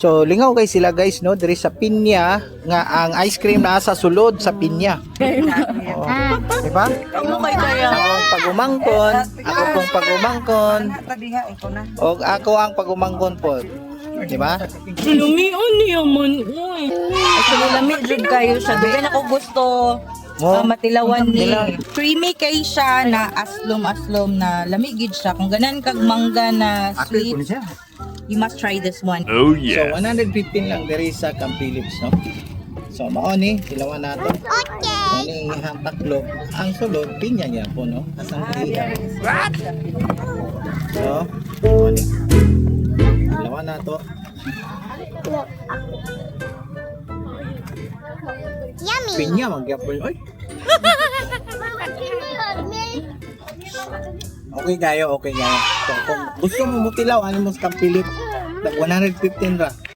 So lingaw kay sila guys no diri sa pinya nga ang ice cream naa sa sulod sa pinya. Oh, di ba? Amo kay kaya. Akong pagumangkon, ako pong pagumangkon. O ako ang pagumangkon po. Di ba? Lumion niya man. Actually, lamig jud kayo siya. Dugay na ko gusto. Matilawan ni. Creamy kay siya na aslom-aslom na lamig gid siya. Kung ganan kag mangga na sweet, you must try this one. Oh So yeah. 115 lang diri sa Camp Phillips no. So mao ni silawan nato. Okay. Ni ihang taklo. Ang sulod pinya niya po no. Asang pinya. So mao ni. Silawan nato. Yummy. Pinya magyapon. Oy. Okay kayo, okay kayo. So kung gusto mo mutilaw ano mo sa Camp Phillips, 115 ra.